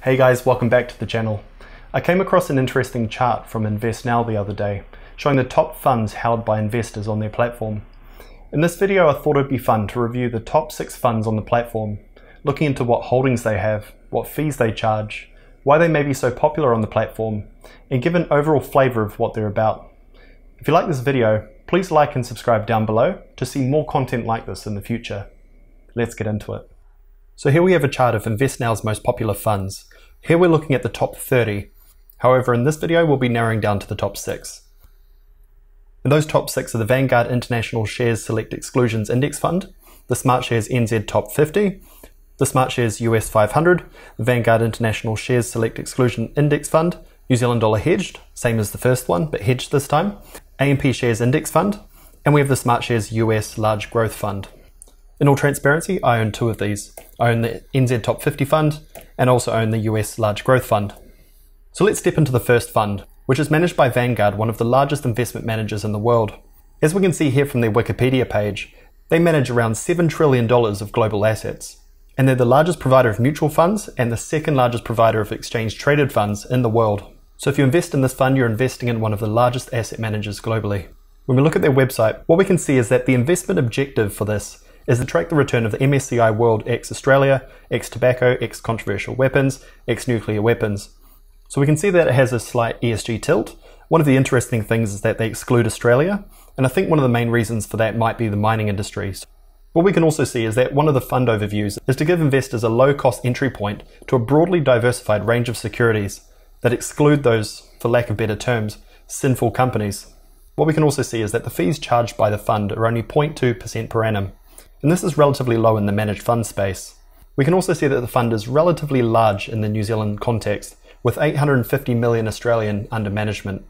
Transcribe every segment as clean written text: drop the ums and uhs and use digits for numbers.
Hey guys, welcome back to the channel. I came across an interesting chart from InvestNow the other day, showing the top funds held by investors on their platform. In this video I thought it'd be fun to review the top 6 funds on the platform, looking into what holdings they have, what fees they charge, why they may be so popular on the platform, and give an overall flavour of what they're about. If you like this video, please like and subscribe down below to see more content like this in the future. Let's get into it. So here we have a chart of InvestNow's most popular funds. Here we're looking at the top 30. However, in this video we'll be narrowing down to the top 6. And those top 6 are the Vanguard International Shares Select Exclusions Index Fund, the Smartshares NZ Top 50, the Smartshares US 500, the Vanguard International Shares Select Exclusion Index Fund, New Zealand Dollar Hedged, same as the first one, but hedged this time, A&P Shares Index Fund, and we have the Smartshares US Large Growth Fund. In all transparency, I own 2 of these. I own the NZ Top 50 Fund and also own the US Large Growth Fund. So let's step into the first fund, which is managed by Vanguard, one of the largest investment managers in the world. As we can see here from their Wikipedia page, they manage around $7 trillion of global assets. And they're the largest provider of mutual funds and the second largest provider of exchange-traded funds in the world. So if you invest in this fund, you're investing in one of the largest asset managers globally. When we look at their website, what we can see is that the investment objective for this is to track the return of the MSCI World ex-Australia, ex-tobacco, ex-controversial weapons, ex-nuclear weapons. So we can see that it has a slight ESG tilt. One of the interesting things is that they exclude Australia, and I think one of the main reasons for that might be the mining industry. What we can also see is that one of the fund overviews is to give investors a low-cost entry point to a broadly diversified range of securities that exclude those, for lack of better terms, sinful companies. What we can also see is that the fees charged by the fund are only 0.2% per annum, and this is relatively low in the managed fund space. We can also see that the fund is relatively large in the New Zealand context, with 850 million Australian under management.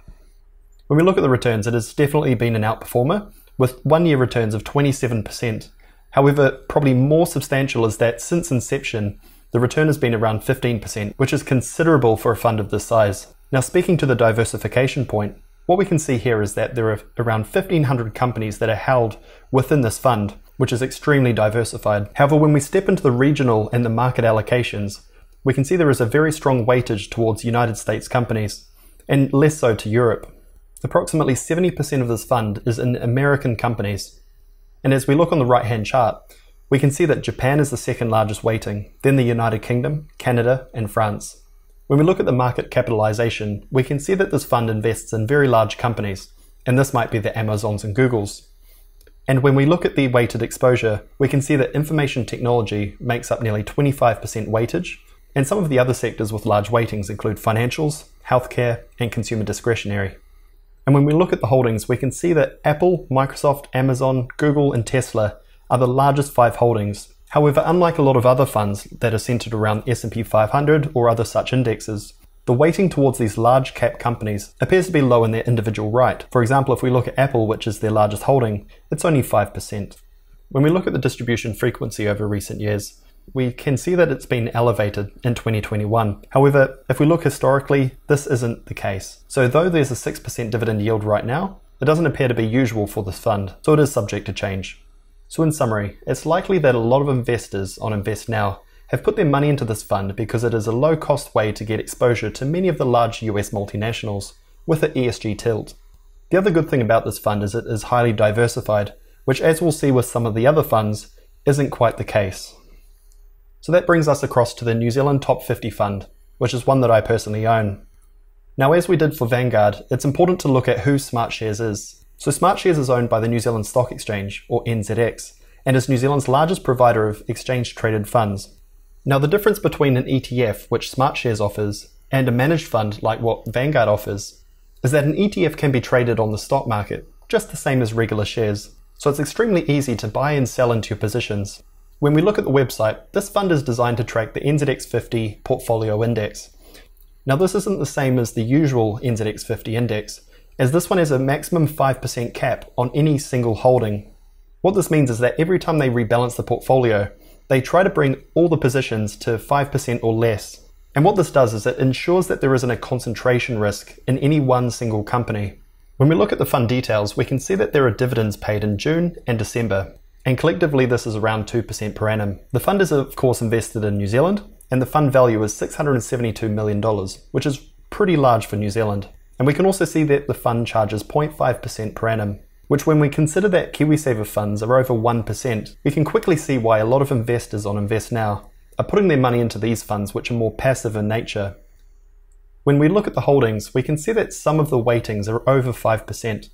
When we look at the returns, it has definitely been an outperformer, with 1-year returns of 27%. However, probably more substantial is that since inception, the return has been around 15%, which is considerable for a fund of this size. Now, speaking to the diversification point, what we can see here is that there are around 1,500 companies that are held within this fund, which is extremely diversified. However, when we step into the regional and the market allocations, we can see there is a very strong weightage towards United States companies, and less so to Europe. Approximately 70% of this fund is in American companies. And as we look on the right-hand chart, we can see that Japan is the second largest weighting, then the United Kingdom, Canada, and France. When we look at the market capitalization, we can see that this fund invests in very large companies, and this might be the Amazons and Googles. And when we look at the weighted exposure, we can see that information technology makes up nearly 25% weightage, and some of the other sectors with large weightings include financials, healthcare, and consumer discretionary. And when we look at the holdings, we can see that Apple, Microsoft, Amazon, Google, and Tesla are the largest 5 holdings. However, unlike a lot of other funds that are centered around S&P 500 or other such indexes, the weighting towards these large cap companies appears to be low in their individual right. For example, if we look at Apple, which is their largest holding, it's only 5%. When we look at the distribution frequency over recent years, we can see that it's been elevated in 2021. However, if we look historically, this isn't the case. So though there's a 6% dividend yield right now, it doesn't appear to be usual for this fund, so it is subject to change. So in summary, it's likely that a lot of investors on InvestNow have put their money into this fund because it is a low-cost way to get exposure to many of the large US multinationals with an ESG tilt. The other good thing about this fund is it is highly diversified, which, as we'll see with some of the other funds, isn't quite the case. So that brings us across to the New Zealand Top 50 Fund, which is one that I personally own. Now, as we did for Vanguard, it's important to look at who Smartshares is. So Smartshares is owned by the New Zealand Stock Exchange, or NZX, and is New Zealand's largest provider of exchange-traded funds. Now, the difference between an ETF, which Smartshares offers, and a managed fund like what Vanguard offers, is that an ETF can be traded on the stock market, just the same as regular shares. So it's extremely easy to buy and sell into your positions. When we look at the website, this fund is designed to track the NZX50 portfolio index. Now, this isn't the same as the usual NZX50 index, as this one has a maximum 5% cap on any single holding. What this means is that every time they rebalance the portfolio, they try to bring all the positions to 5% or less. And what this does is it ensures that there isn't a concentration risk in any one single company. When we look at the fund details, we can see that there are dividends paid in June and December, and collectively this is around 2% per annum. The fund is of course invested in New Zealand, and the fund value is $672 million, which is pretty large for New Zealand. And we can also see that the fund charges 0.5% per annum, which when we consider that KiwiSaver funds are over 1%, we can quickly see why a lot of investors on InvestNow are putting their money into these funds, which are more passive in nature. When we look at the holdings, we can see that some of the weightings are over 5%.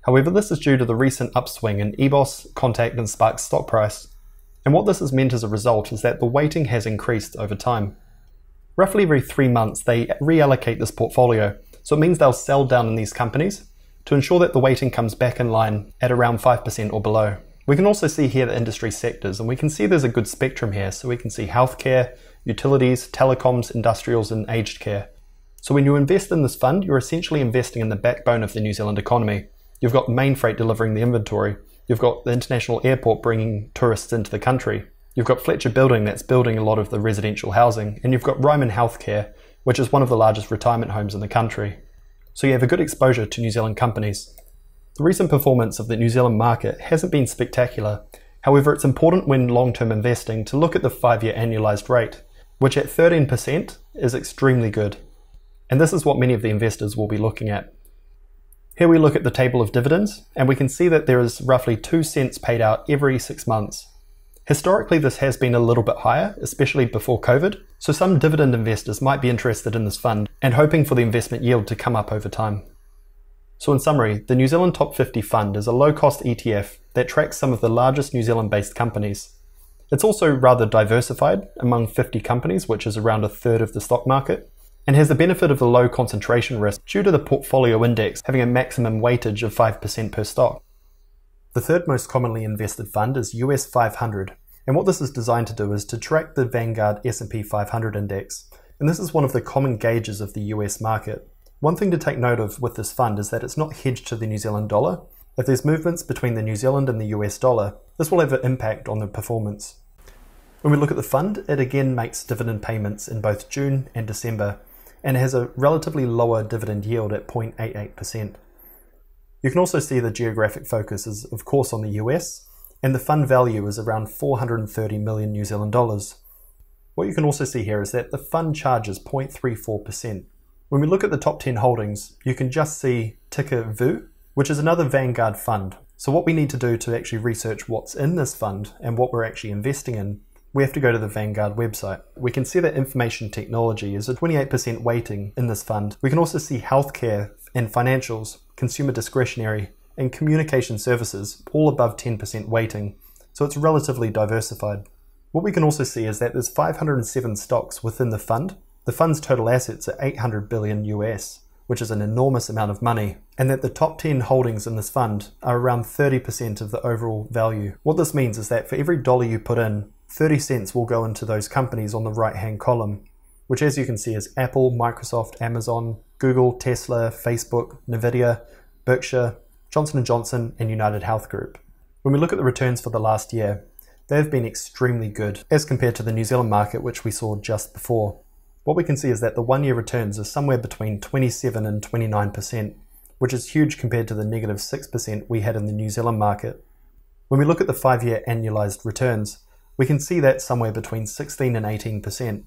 However, this is due to the recent upswing in EBOS, Contact and Spark's stock price. And what this has meant as a result is that the weighting has increased over time. Roughly every 3 months, they reallocate this portfolio, so it means they'll sell down in these companies to ensure that the weighting comes back in line at around 5% or below. We can also see here the industry sectors, and we can see there's a good spectrum here. So we can see healthcare, utilities, telecoms, industrials, and aged care. So when you invest in this fund, you're essentially investing in the backbone of the New Zealand economy. You've got Main Freight delivering the inventory. You've got the international airport bringing tourists into the country. You've got Fletcher Building that's building a lot of the residential housing. And you've got Ryman Healthcare, which is one of the largest retirement homes in the country. So you have a good exposure to New Zealand companies. The recent performance of the New Zealand market hasn't been spectacular. However, it's important when long-term investing to look at the 5-year annualized rate, which at 13% is extremely good. And this is what many of the investors will be looking at. Here we look at the table of dividends, and we can see that there is roughly 2 cents paid out every 6 months. Historically, this has been a little bit higher, especially before COVID, so some dividend investors might be interested in this fund and hoping for the investment yield to come up over time. So in summary, the New Zealand Top 50 Fund is a low-cost ETF that tracks some of the largest New Zealand-based companies. It's also rather diversified among 50 companies, which is around a third of the stock market, and has the benefit of the low concentration risk due to the portfolio index having a maximum weightage of 5% per stock. The third most commonly invested fund is US 500, and what this is designed to do is to track the Vanguard S&P 500 index, and this is one of the common gauges of the US market. One thing to take note of with this fund is that it's not hedged to the New Zealand dollar. If there's movements between the New Zealand and the US dollar, this will have an impact on the performance. When we look at the fund, it again makes dividend payments in both June and December, and has a relatively lower dividend yield at 0.88%. You can also see the geographic focus is of course on the US, and the fund value is around 430 million New Zealand dollars. What you can also see here is that the fund charges 0.34%. When we look at the top 10 holdings, you can just see ticker VU, which is another Vanguard fund. So what we need to do to actually research what's in this fund and what we're actually investing in, we have to go to the Vanguard website. We can see that information technology is a 28% weighting in this fund. We can also see healthcare and financials, consumer discretionary, and communication services all above 10% weighting. So it's relatively diversified. What we can also see is that there's 507 stocks within the fund. The fund's total assets are 800 billion US, which is an enormous amount of money, and that the top 10 holdings in this fund are around 30% of the overall value. What this means is that for every dollar you put in, 30 cents will go into those companies on the right-hand column, which as you can see is Apple, Microsoft, Amazon, Google, Tesla, Facebook, Nvidia, Berkshire, Johnson & Johnson, and United Health Group. When we look at the returns for the last year, they have been extremely good as compared to the New Zealand market, which we saw just before. What we can see is that the 1-year returns are somewhere between 27 and 29%, which is huge compared to the negative 6% we had in the New Zealand market. When we look at the 5-year annualized returns, we can see that somewhere between 16 and 18%,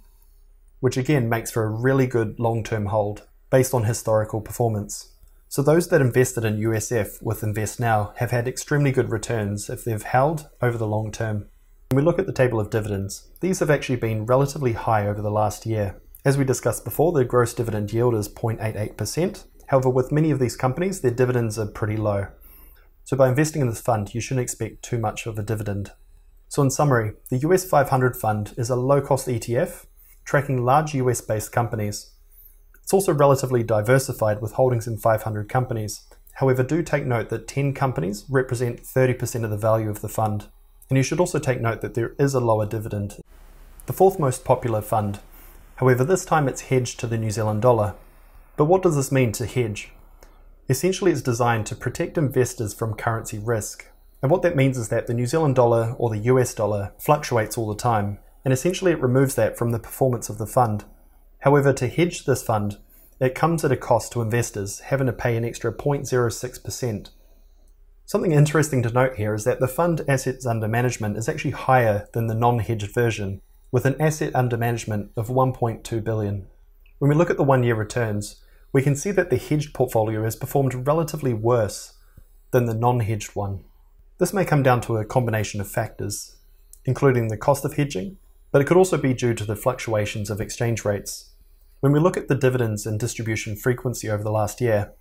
which again makes for a really good long-term hold based on historical performance. So those that invested in USF with InvestNow have had extremely good returns if they've held over the long term. When we look at the table of dividends, these have actually been relatively high over the last year. As we discussed before, the gross dividend yield is 0.88%. However, with many of these companies, their dividends are pretty low. So by investing in this fund, you shouldn't expect too much of a dividend. So in summary, the US 500 fund is a low-cost ETF tracking large US-based companies. It's also relatively diversified with holdings in 500 companies. However, do take note that 10 companies represent 30% of the value of the fund. And you should also take note that there is a lower dividend. The fourth most popular fund. However, this time it's hedged to the New Zealand dollar. But what does this mean to hedge? Essentially, it's designed to protect investors from currency risk. And what that means is that the New Zealand dollar or the US dollar fluctuates all the time, and essentially it removes that from the performance of the fund. However, to hedge this fund, it comes at a cost to investors, having to pay an extra 0.06%. Something interesting to note here is that the fund assets under management is actually higher than the non-hedged version. with an asset under management of 1.2 billion. When we look at the 1-year returns, we can see that the hedged portfolio has performed relatively worse than the non-hedged one. This may come down to a combination of factors, including the cost of hedging, but it could also be due to the fluctuations of exchange rates. When we look at the dividends and distribution frequency over the last year,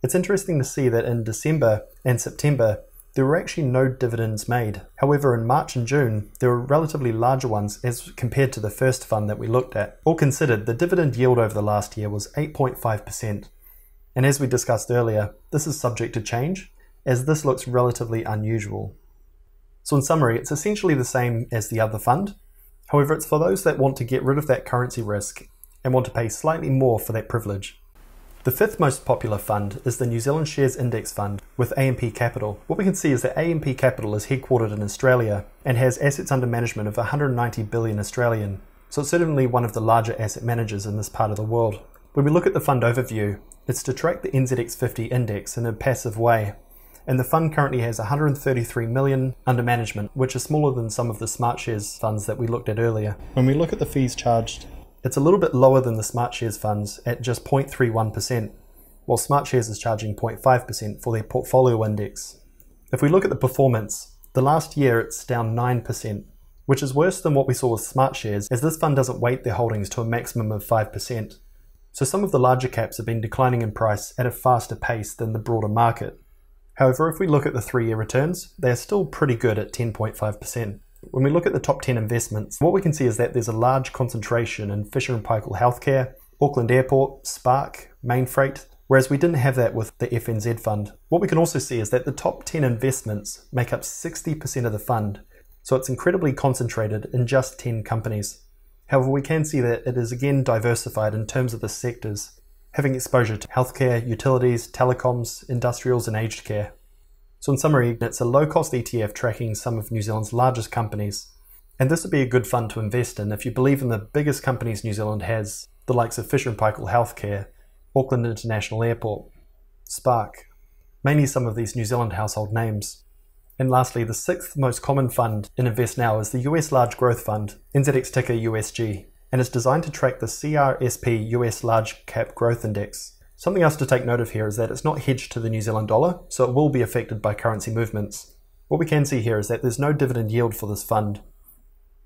it's interesting to see that in December and September, there were actually no dividends made. However, in March and June, there were relatively larger ones as compared to the first fund that we looked at. All considered, the dividend yield over the last year was 8.5%. And as we discussed earlier, this is subject to change, as this looks relatively unusual. So in summary, it's essentially the same as the other fund. However, it's for those that want to get rid of that currency risk and want to pay slightly more for that privilege. The fifth most popular fund is the New Zealand Shares Index Fund with AMP Capital. What we can see is that AMP Capital is headquartered in Australia and has assets under management of 190 billion Australian. So it's certainly one of the larger asset managers in this part of the world. When we look at the fund overview, it's to track the NZX50 index in a passive way. And the fund currently has 133 million under management, which is smaller than some of the Smartshares funds that we looked at earlier. When we look at the fees charged, it's a little bit lower than the Smartshares funds at just 0.31%, while Smartshares is charging 0.5% for their portfolio index. If we look at the performance, the last year it's down 9%, which is worse than what we saw with Smartshares, as this fund doesn't weight their holdings to a maximum of 5%. So some of the larger caps have been declining in price at a faster pace than the broader market. However, if we look at the 3-year returns, they are still pretty good at 10.5%. When we look at the top 10 investments, what we can see is that there's a large concentration in Fisher & Paykel Healthcare, Auckland Airport, Spark, Mainfreight, whereas we didn't have that with the FNZ fund. What we can also see is that the top 10 investments make up 60% of the fund, so it's incredibly concentrated in just 10 companies. However, we can see that it is again diversified in terms of the sectors, having exposure to healthcare, utilities, telecoms, industrials and aged care. So in summary, it's a low-cost ETF tracking some of New Zealand's largest companies. And this would be a good fund to invest in if you believe in the biggest companies New Zealand has, the likes of Fisher & Paykel Healthcare, Auckland International Airport, Spark, mainly some of these New Zealand household names. And lastly, the 6th most common fund in InvestNow is the US Large Growth Fund, NZX ticker USG, and is designed to track the CRSP US Large Cap Growth Index. Something else to take note of here is that it's not hedged to the New Zealand dollar, so it will be affected by currency movements. What we can see here is that there's no dividend yield for this fund,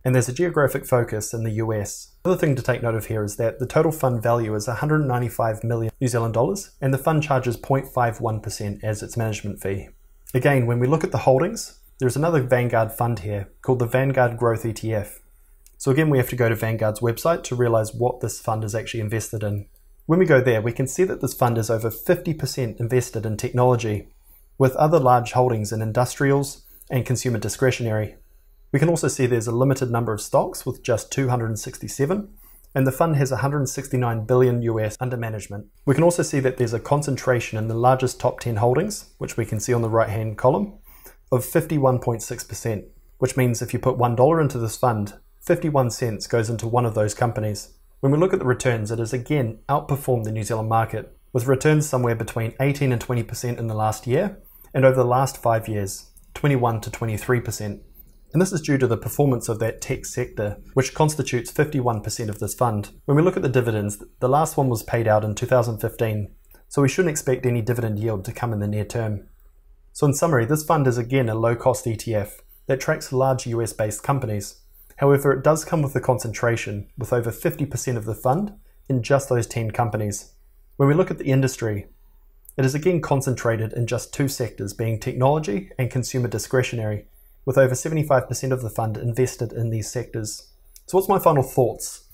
and there's a geographic focus in the US. Another thing to take note of here is that the total fund value is 195 million New Zealand dollars, and the fund charges 0.51% as its management fee. Again, when we look at the holdings, there's another Vanguard fund here called the Vanguard Growth ETF. So again, we have to go to Vanguard's website to realize what this fund is actually invested in. When we go there, we can see that this fund is over 50% invested in technology, with other large holdings in industrials and consumer discretionary. We can also see there's a limited number of stocks with just 267, and the fund has 169 billion US under management. We can also see that there's a concentration in the largest top 10 holdings, which we can see on the right-hand column, of 51.6%, which means if you put $1 into this fund, 51 cents goes into one of those companies. When we look at the returns, it has again outperformed the New Zealand market, with returns somewhere between 18 and 20% in the last year, and over the last 5 years, 21 to 23%. And this is due to the performance of that tech sector, which constitutes 51% of this fund. When we look at the dividends, the last one was paid out in 2015, so we shouldn't expect any dividend yield to come in the near term. So in summary, this fund is again a low-cost ETF that tracks large US-based companies. However, it does come with a concentration, with over 50% of the fund in just those 10 companies. When we look at the industry, it is again concentrated in just 2 sectors, being technology and consumer discretionary, with over 75% of the fund invested in these sectors. So what's my final thoughts?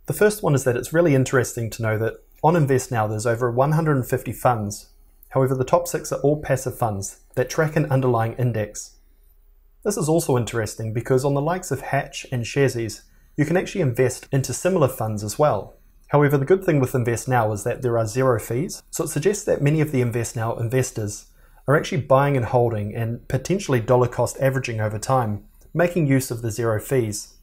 The first one is that it's really interesting to know that on InvestNow there's over 150 funds. However, the top 6 are all passive funds that track an underlying index. This is also interesting because on the likes of Hedged and Sharesies, you can actually invest into similar funds as well. However, the good thing with InvestNow is that there are 0 fees, so it suggests that many of the InvestNow investors are actually buying and holding and potentially dollar cost averaging over time, making use of the 0 fees.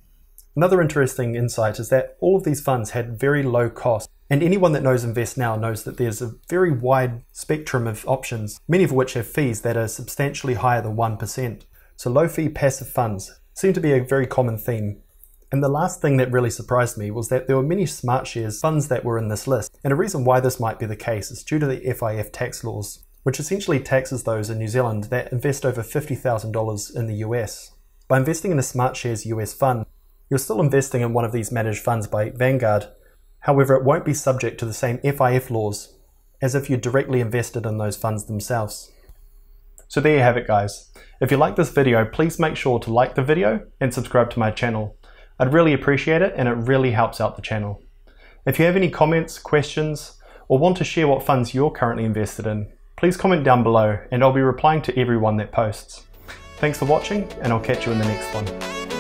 Another interesting insight is that all of these funds had very low cost, and anyone that knows InvestNow knows that there's a very wide spectrum of options, many of which have fees that are substantially higher than 1%. So low-fee passive funds seem to be a very common theme. And the last thing that really surprised me was that there were many Smartshares funds that were in this list. And a reason why this might be the case is due to the FIF tax laws, which essentially taxes those in New Zealand that invest over $50,000 in the US. By investing in a Smartshares US fund, you're still investing in one of these managed funds by Vanguard. However, it won't be subject to the same FIF laws as if you directly invested in those funds themselves. So there you have it, guys. If you like this video, please make sure to like the video and subscribe to my channel. I'd really appreciate it, and it really helps out the channel. If you have any comments, questions, or want to share what funds you're currently invested in, please comment down below and I'll be replying to everyone that posts. Thanks for watching, and I'll catch you in the next one.